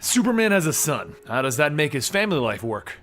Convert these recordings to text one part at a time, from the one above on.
Superman has a son. How does that make his family life work?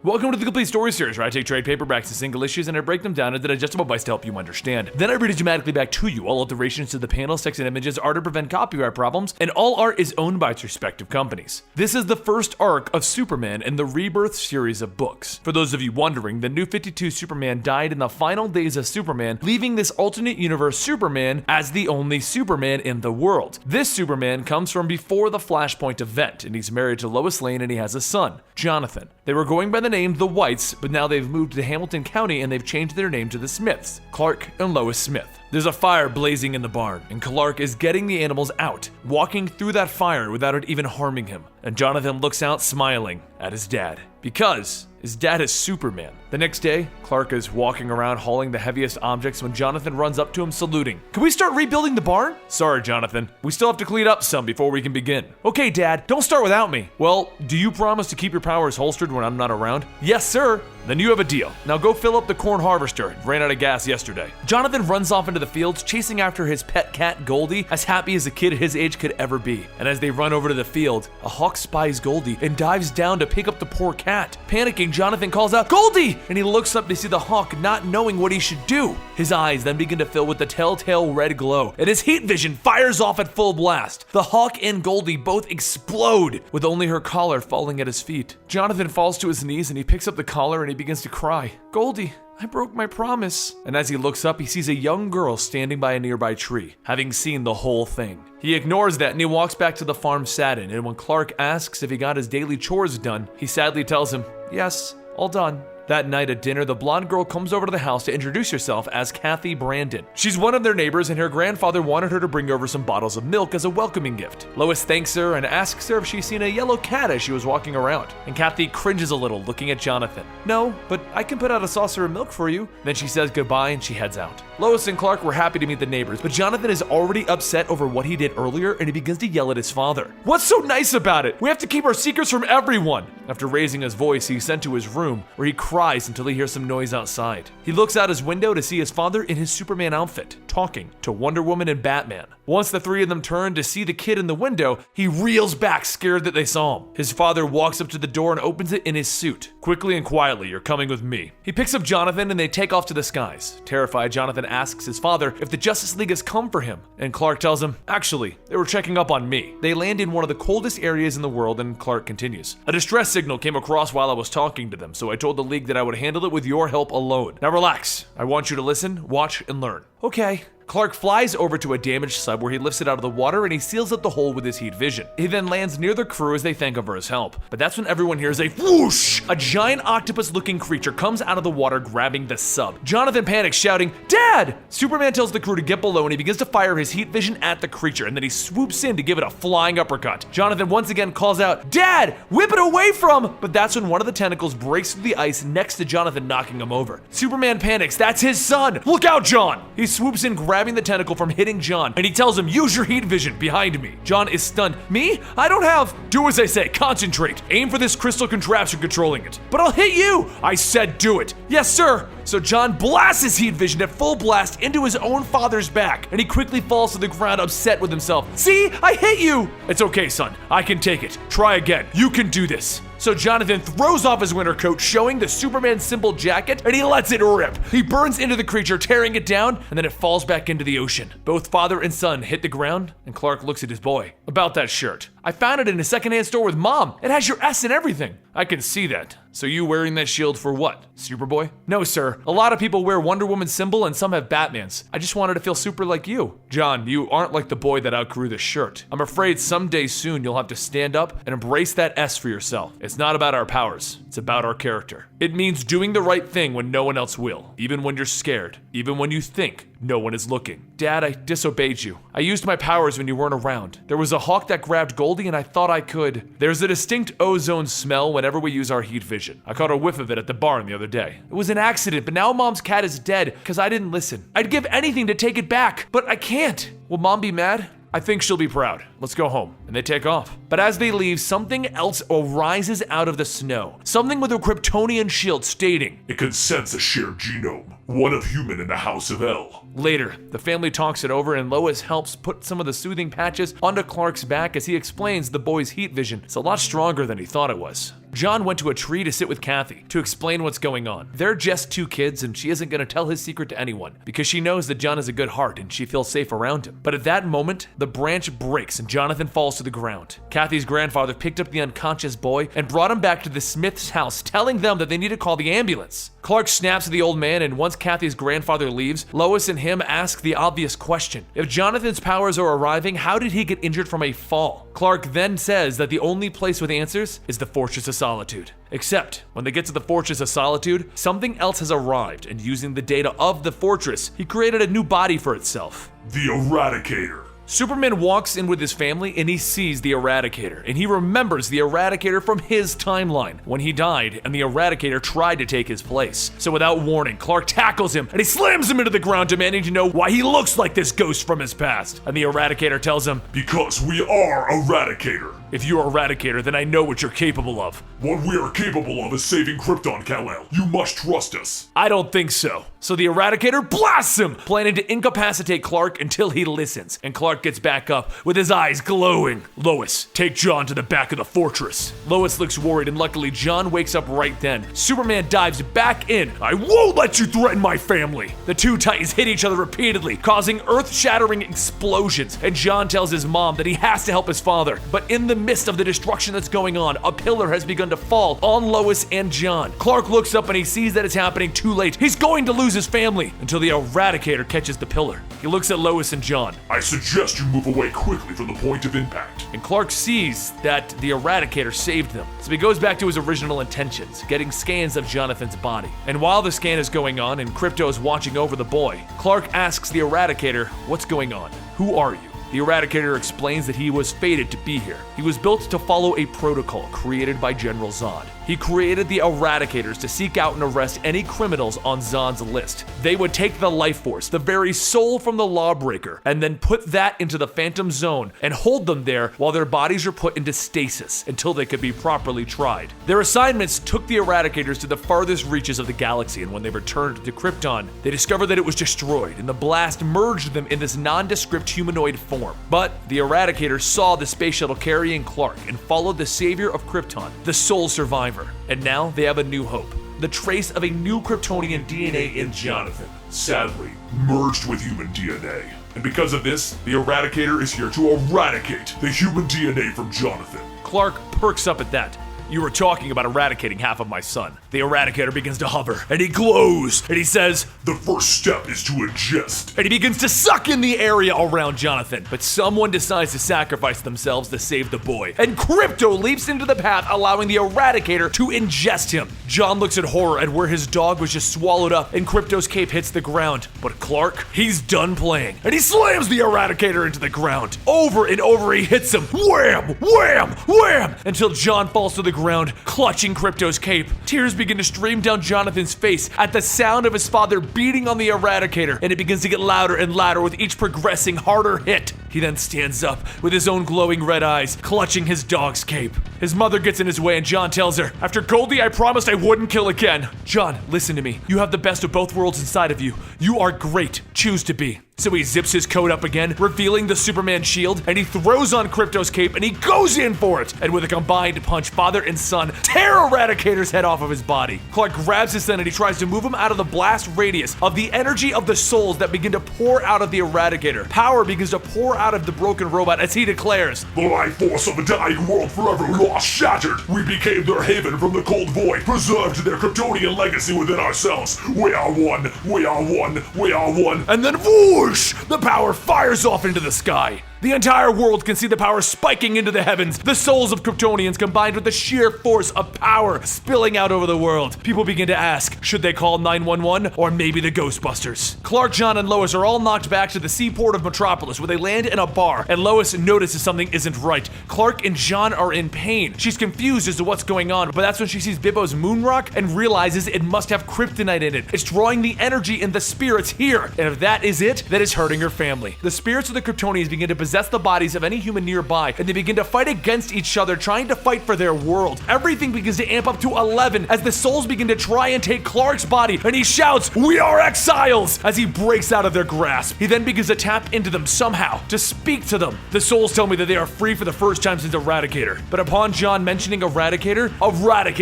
Welcome to the Complete Story Series, where I take trade paperbacks to single issues and I break them down into digestible bites to help you understand. Then I read it dramatically back to you. All alterations to the panels, text, and images are to prevent copyright problems, and all art is owned by its respective companies. This is the first arc of Superman in the Rebirth series of books. For those of you wondering, the New 52 Superman died in the final days of Superman, leaving this alternate universe Superman as the only Superman in the world. This Superman comes from before the Flashpoint event, and he's married to Lois Lane and he has a son, Jonathan. They were going by the name the Whites, but now they've moved to Hamilton County and they've changed their name to the Smiths, Clark and Lois Smith. There's a fire blazing in the barn, and Clark is getting the animals out, walking through that fire without it even harming him. And Jonathan looks out smiling at his dad, because his dad is Superman. The next day, Clark is walking around hauling the heaviest objects when Jonathan runs up to him saluting. "Can we start rebuilding the barn?" "Sorry, Jonathan. We still have to clean up some before we can begin." "Okay, Dad, don't start without me." "Well, do you promise to keep your powers holstered when I'm not around?" "Yes, sir." "Then you have a deal. Now go fill up the corn harvester. It ran out of gas yesterday." Jonathan runs off into the fields, chasing after his pet cat, Goldie, as happy as a kid his age could ever be. And as they run over to the field, a hawk spies Goldie and dives down to pick up the poor cat. Panicking, Jonathan calls out, "Goldie!" And he looks up to see the hawk, not knowing what he should do. His eyes then begin to fill with the telltale red glow, and his heat vision fires off at full blast. The hawk and Goldie both explode, with only her collar falling at his feet. Jonathan falls to his knees and he picks up the collar and he begins to cry. "Goldie, I broke my promise." And as he looks up, he sees a young girl standing by a nearby tree, having seen the whole thing. He ignores that and he walks back to the farm saddened, and when Clark asks if he got his daily chores done, he sadly tells him, "Yes, all done." That night at dinner, the blonde girl comes over to the house to introduce herself as Kathy Brandon. She's one of their neighbors, and her grandfather wanted her to bring over some bottles of milk as a welcoming gift. Lois thanks her and asks her if she's seen a yellow cat as she was walking around, and Kathy cringes a little, looking at Jonathan. "No, but I can put out a saucer of milk for you." Then she says goodbye and she heads out. Lois and Clark were happy to meet the neighbors, but Jonathan is already upset over what he did earlier, and he begins to yell at his father. "What's so nice about it? We have to keep our secrets from everyone." After raising his voice, he's sent to his room, where he cries until he hears some noise outside. He looks out his window to see his father in his Superman outfit, talking to Wonder Woman and Batman. Once the three of them turn to see the kid in the window, he reels back, scared that they saw him. His father walks up to the door and opens it in his suit. "Quickly and quietly, you're coming with me." He picks up Jonathan and they take off to the skies. Terrified, Jonathan asks his father if the Justice League has come for him, and Clark tells him, "Actually, they were checking up on me." They land in one of the coldest areas in the world, and Clark continues. "A distress signal came across while I was talking to them, so I told the League that I would handle it with your help alone. Now relax. I want you to listen, watch, and learn." "Okay." Clark flies over to a damaged sub where he lifts it out of the water and he seals up the hole with his heat vision. He then lands near the crew as they thank him for his help. But that's when everyone hears a whoosh! A giant octopus-looking creature comes out of the water, grabbing the sub. Jonathan panics, shouting, "Dad!" Superman tells the crew to get below and he begins to fire his heat vision at the creature, and then he swoops in to give it a flying uppercut. Jonathan once again calls out, "Dad! Whip it away from!" But that's when one of the tentacles breaks through the ice next to Jonathan, knocking him over. Superman panics. That's his son! "Look out, John!" He swoops in, grabbing the tentacle from hitting John, and he tells him, "Use your heat vision behind me." John is stunned. "Me? I don't have..." "Do as I say, concentrate. Aim for this crystal contraption controlling it." "But I'll hit you!" "I said do it." "Yes, sir." So John blasts his heat vision at full blast into his own father's back, and he quickly falls to the ground, upset with himself. "See? I hit you!" "It's okay, son. I can take it. Try again. You can do this." So Jonathan throws off his winter coat, showing the Superman symbol jacket, and he lets it rip. He burns into the creature, tearing it down, and then it falls back into the ocean. Both father and son hit the ground, and Clark looks at his boy. "About that shirt. I found it in a secondhand store with Mom. It has your S and everything." "I can see that. So you wearing that shield for what? Superboy?" "No, sir. A lot of people wear Wonder Woman's symbol and some have Batman's. I just wanted to feel super like you." "John, you aren't like the boy that outgrew the shirt. I'm afraid someday soon you'll have to stand up and embrace that S for yourself. It's not about our powers. It's about our character. It means doing the right thing when no one else will. Even when you're scared. Even when you think no one is looking." "Dad, I disobeyed you. I used my powers when you weren't around. There was a hawk that grabbed Goldie and I thought I could." "There's a distinct ozone smell whenever we use our heat vision. I caught a whiff of it at the barn the other day. It was an accident, but now Mom's cat is dead because I didn't listen. I'd give anything to take it back, but I can't." "Will Mom be mad?" I think she'll be proud. Let's go home. And they take off. But as they leave, something else arises out of the snow. Something with a Kryptonian shield stating, "It can sense a shared genome, one of human in the House of L." Later, the family talks it over and Lois helps put some of the soothing patches onto Clark's back as he explains the boy's heat vision is a lot stronger than he thought it was. John went to a tree to sit with Kathy to explain what's going on. They're just two kids and she isn't going to tell his secret to anyone because she knows that John has a good heart and she feels safe around him. But at that moment, the branch breaks and Jonathan falls to the ground. Kathy's grandfather picked up the unconscious boy and brought him back to the Smith's house, telling them that they need to call the ambulance. Clark snaps at the old man, and once Kathy's grandfather leaves, Lois and him ask the obvious question. If Jonathan's powers are arriving, how did he get injured from a fall? Clark then says that the only place with answers is the Fortress of Solitude. Except, when they get to the Fortress of Solitude, something else has arrived, and using the data of the fortress, he created a new body for itself. The Eradicator. Superman walks in with his family and he sees the Eradicator, and he remembers the Eradicator from his timeline when he died and the Eradicator tried to take his place. So without warning, Clark tackles him and he slams him into the ground, demanding to know why he looks like this ghost from his past. And the Eradicator tells him, "Because we are Eradicator. If you're Eradicator, then I know what you're capable of." What we are capable of is saving Krypton, Kal-El. You must trust us." I don't think so. So the Eradicator blasts him, planning to incapacitate Clark until he listens, and Clark gets back up with his eyes glowing. "Lois, take John to the back of the fortress." Lois looks worried, and luckily John wakes up right then. Superman dives back in. "I won't let you threaten my family." The two titans hit each other repeatedly, causing earth-shattering explosions, and John tells his mom that he has to help his father. But in the midst of the destruction that's going on, a pillar has begun to fall on Lois and John. Clark looks up and he sees that it's happening too late. He's going to lose his family until the Eradicator catches the pillar. He looks at Lois and John. "I suggest you move away quickly from the point of impact." And Clark sees that the Eradicator saved them. So he goes back to his original intentions, getting scans of Jonathan's body. And while the scan is going on and Krypto is watching over the boy, Clark asks the Eradicator, "What's going on? Who are you?" The Eradicator explains that he was fated to be here. He was built to follow a protocol created by General Zod. He created the Eradicators to seek out and arrest any criminals on Zod's list. They would take the life force, the very soul from the lawbreaker, and then put that into the Phantom Zone and hold them there while their bodies are put into stasis until they could be properly tried. Their assignments took the Eradicators to the farthest reaches of the galaxy, and when they returned to Krypton, they discovered that it was destroyed, and the blast merged them in this nondescript humanoid form. But the Eradicator saw the space shuttle carrying Clark and followed the savior of Krypton, the sole survivor. And now they have a new hope, the trace of a new Kryptonian DNA in Jonathan. Sadly, merged with human DNA. And because of this, the Eradicator is here to eradicate the human DNA from Jonathan. Clark perks up at that. "You were talking about eradicating half of my son." The Eradicator begins to hover, and he glows, and he says, "The first step is to ingest." And he begins to suck in the area around Jonathan. But someone decides to sacrifice themselves to save the boy. And Krypto leaps into the path, allowing the Eradicator to ingest him. John looks in horror at where his dog was just swallowed up, and Krypto's cape hits the ground. But Clark, he's done playing, and he slams the Eradicator into the ground. Over and over he hits him. Wham! Wham! Wham! Until John falls to the ground, clutching Krypto's cape. Tears begin to stream down Jonathan's face at the sound of his father beating on the Eradicator, and it begins to get louder and louder with each progressing harder hit. He then stands up with his own glowing red eyes, clutching his dog's cape. His mother gets in his way and John tells her, "After Goldie, I promised I wouldn't kill again." "John, listen to me. You have the best of both worlds inside of you. You are great. Choose to be." So he zips his coat up again, revealing the Superman shield, and he throws on Krypto's cape and he goes in for it. And with a combined punch, father and son tear Eradicator's head off of his body. Clark grabs his son and he tries to move him out of the blast radius of the energy of the souls that begin to pour out of the Eradicator. Power begins to pour out of the broken robot as he declares, "The life force of a dying world forever lost, shattered. We became their haven from the cold void, preserved their Kryptonian legacy within ourselves. We are one, we are one, we are one." And then whoosh! The power fires off into the sky. The entire world can see the power spiking into the heavens, the souls of Kryptonians combined with the sheer force of power spilling out over the world. People begin to ask, should they call 911 or maybe the Ghostbusters? Clark, John, and Lois are all knocked back to the seaport of Metropolis where they land in a bar, and Lois notices something isn't right. Clark and John are in pain. She's confused as to what's going on, but that's when she sees Bibbo's moon rock and realizes it must have kryptonite in it. It's drawing the energy and the spirits here, and if that is it, that is hurting her family. The spirits of the Kryptonians begin to possess possess the bodies of any human nearby, and they begin to fight against each other, trying to fight for their world. Everything begins to amp up to 11 as the souls begin to try and take Clark's body, and he shouts, "We are exiles!" as he breaks out of their grasp. He then begins to tap into them somehow, to speak to them. The souls tell me that they are free for the first time since Eradicator. But upon John mentioning Eradicator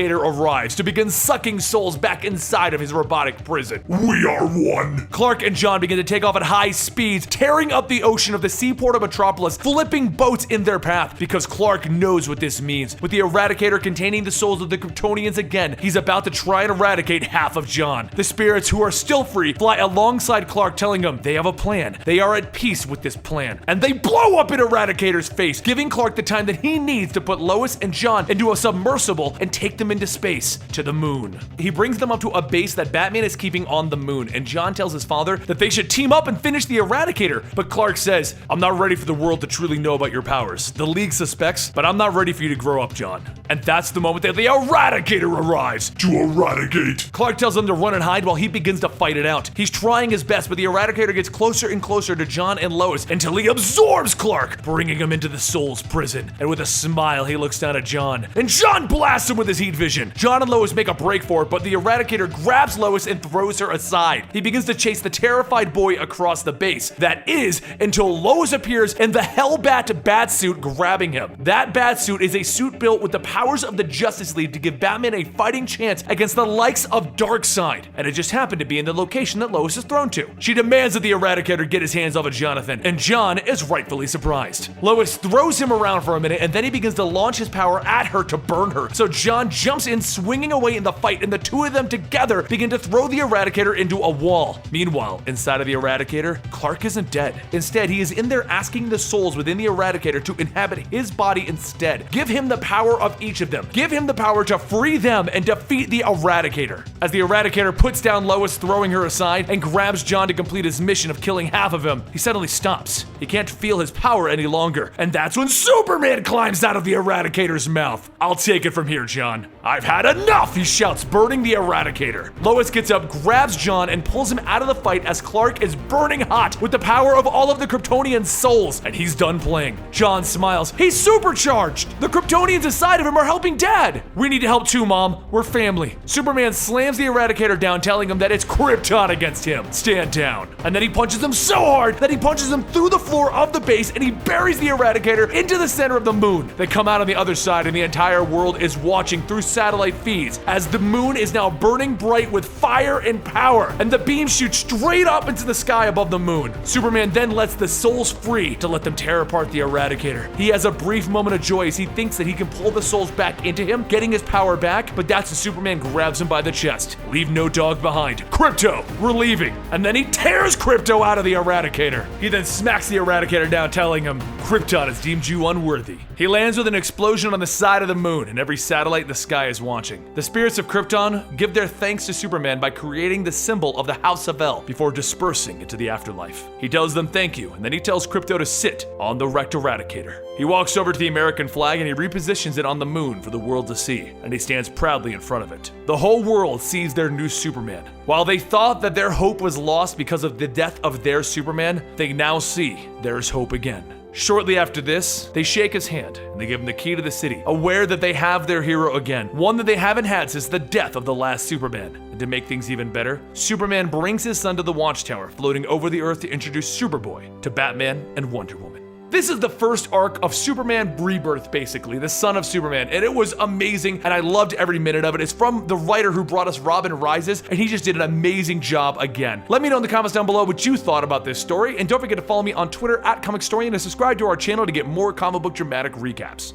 arrives to begin sucking souls back inside of his robotic prison. We are one. Clark and John begin to take off at high speeds, tearing up the ocean of the seaport of Metropolis, flipping boats in their path, because Clark knows what this means. With the Eradicator containing the souls of the Kryptonians again, he's about to try and eradicate half of John. The spirits who are still free fly alongside Clark, telling him they have a plan. They are at peace with this plan. And they blow up in Eradicator's face, giving Clark the time that he needs to put Lois and John into a submersible and take them into space, to the moon. He brings them up to a base that Batman is keeping on the moon, and John tells his father that they should team up and finish the Eradicator. But Clark says, "I'm not ready for the world to truly know about your powers. The League suspects, but I'm not ready for you to grow up, John." And that's the moment that the Eradicator arrives. To eradicate. Clark tells them to run and hide while he begins to fight it out. He's trying his best, but the Eradicator gets closer and closer to John and Lois until he absorbs Clark, bringing him into the Soul's prison. And with a smile, he looks down at John, and John blasts him with his heat vision. John and Lois make a break for it, but the Eradicator grabs Lois and throws her aside. He begins to chase the terrified boy across the base. That is, until Lois appears in the Hellbat batsuit, grabbing him. That batsuit is a suit built with the powers of the Justice League to give Batman a fighting chance against the likes of Darkseid, and it just happened to be in the location that Lois is thrown to. She demands that the Eradicator get his hands off of Jonathan, and John is rightfully surprised. Lois throws him around for a minute, and then he begins to launch his power at her to burn her. So John jumps in, swinging away in the fight, and the two of them together begin to throw the Eradicator into a wall. Meanwhile, inside of the Eradicator, Clark isn't dead. Instead, he is in there asking the souls within the Eradicator to inhabit his body instead. Give him the power of each of them. Give him the power to free them and defeat the Eradicator. As the Eradicator puts down Lois, throwing her aside, and grabs John to complete his mission of killing half of him, he suddenly stops. He can't feel his power any longer. And that's when Superman climbs out of the Eradicator's mouth. "I'll take it from here, John. I've had enough," he shouts, burning the Eradicator. Lois gets up, grabs John, and pulls him out of the fight as Clark is burning hot with the power of all of the Kryptonian souls, and he's done playing. John smiles. He's supercharged! The Kryptonians inside of him are helping Dad! "We need to help too, Mom. We're family." Superman slams the Eradicator down, telling him that it's Krypton against him. "Stand down." And then he punches him so hard that he punches him through the floor of the base, and he buries the Eradicator into the center of the moon. They come out on the other side, and the entire world is watching through satellite feeds as the moon is now burning bright with fire and power, and the beams shoot straight up into the sky above the moon. Superman then lets the souls free to let them tear apart the Eradicator. He has a brief moment of joy as he thinks that he can pull the souls back into him, getting his power back, but that's when Superman grabs him by the chest. "Leave no dog behind. Krypto, we're leaving." And then he tears Krypto out of the Eradicator. He then smacks the Eradicator down, telling him, "Krypton has deemed you unworthy." He lands with an explosion on the side of the moon, and every satellite in the sky is watching. The spirits of Krypton give their thanks to Superman by creating the symbol of the House of El before dispersing into the afterlife. He tells them thank you, and then he tells Krypto to sit on the wrecked Eradicator. He walks over to the American flag and he repositions it on the moon for the world to see, and he stands proudly in front of it. The whole world sees their new Superman. While they thought that their hope was lost because of the death of their Superman, they now see there's hope again. Shortly after this, they shake his hand and they give him the key to the city, aware that they have their hero again, one that they haven't had since the death of the last Superman. And to make things even better, Superman brings his son to the Watchtower, floating over the Earth to introduce Superboy to Batman and Wonder Woman. This is the first arc of Superman Rebirth, basically, the son of Superman, and it was amazing, and I loved every minute of it. It's from the writer who brought us Robin Rises, and he just did an amazing job again. Let me know in the comments down below what you thought about this story, and don't forget to follow me on Twitter at Comicstorian and subscribe to our channel to get more comic book dramatic recaps.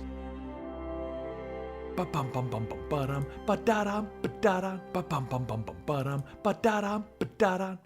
Ba-bum bum bum bum ba-dum ba-da-dum ba-da-dum ba-bum bum bum bum ba-dum ba-da-dum ba-da-dum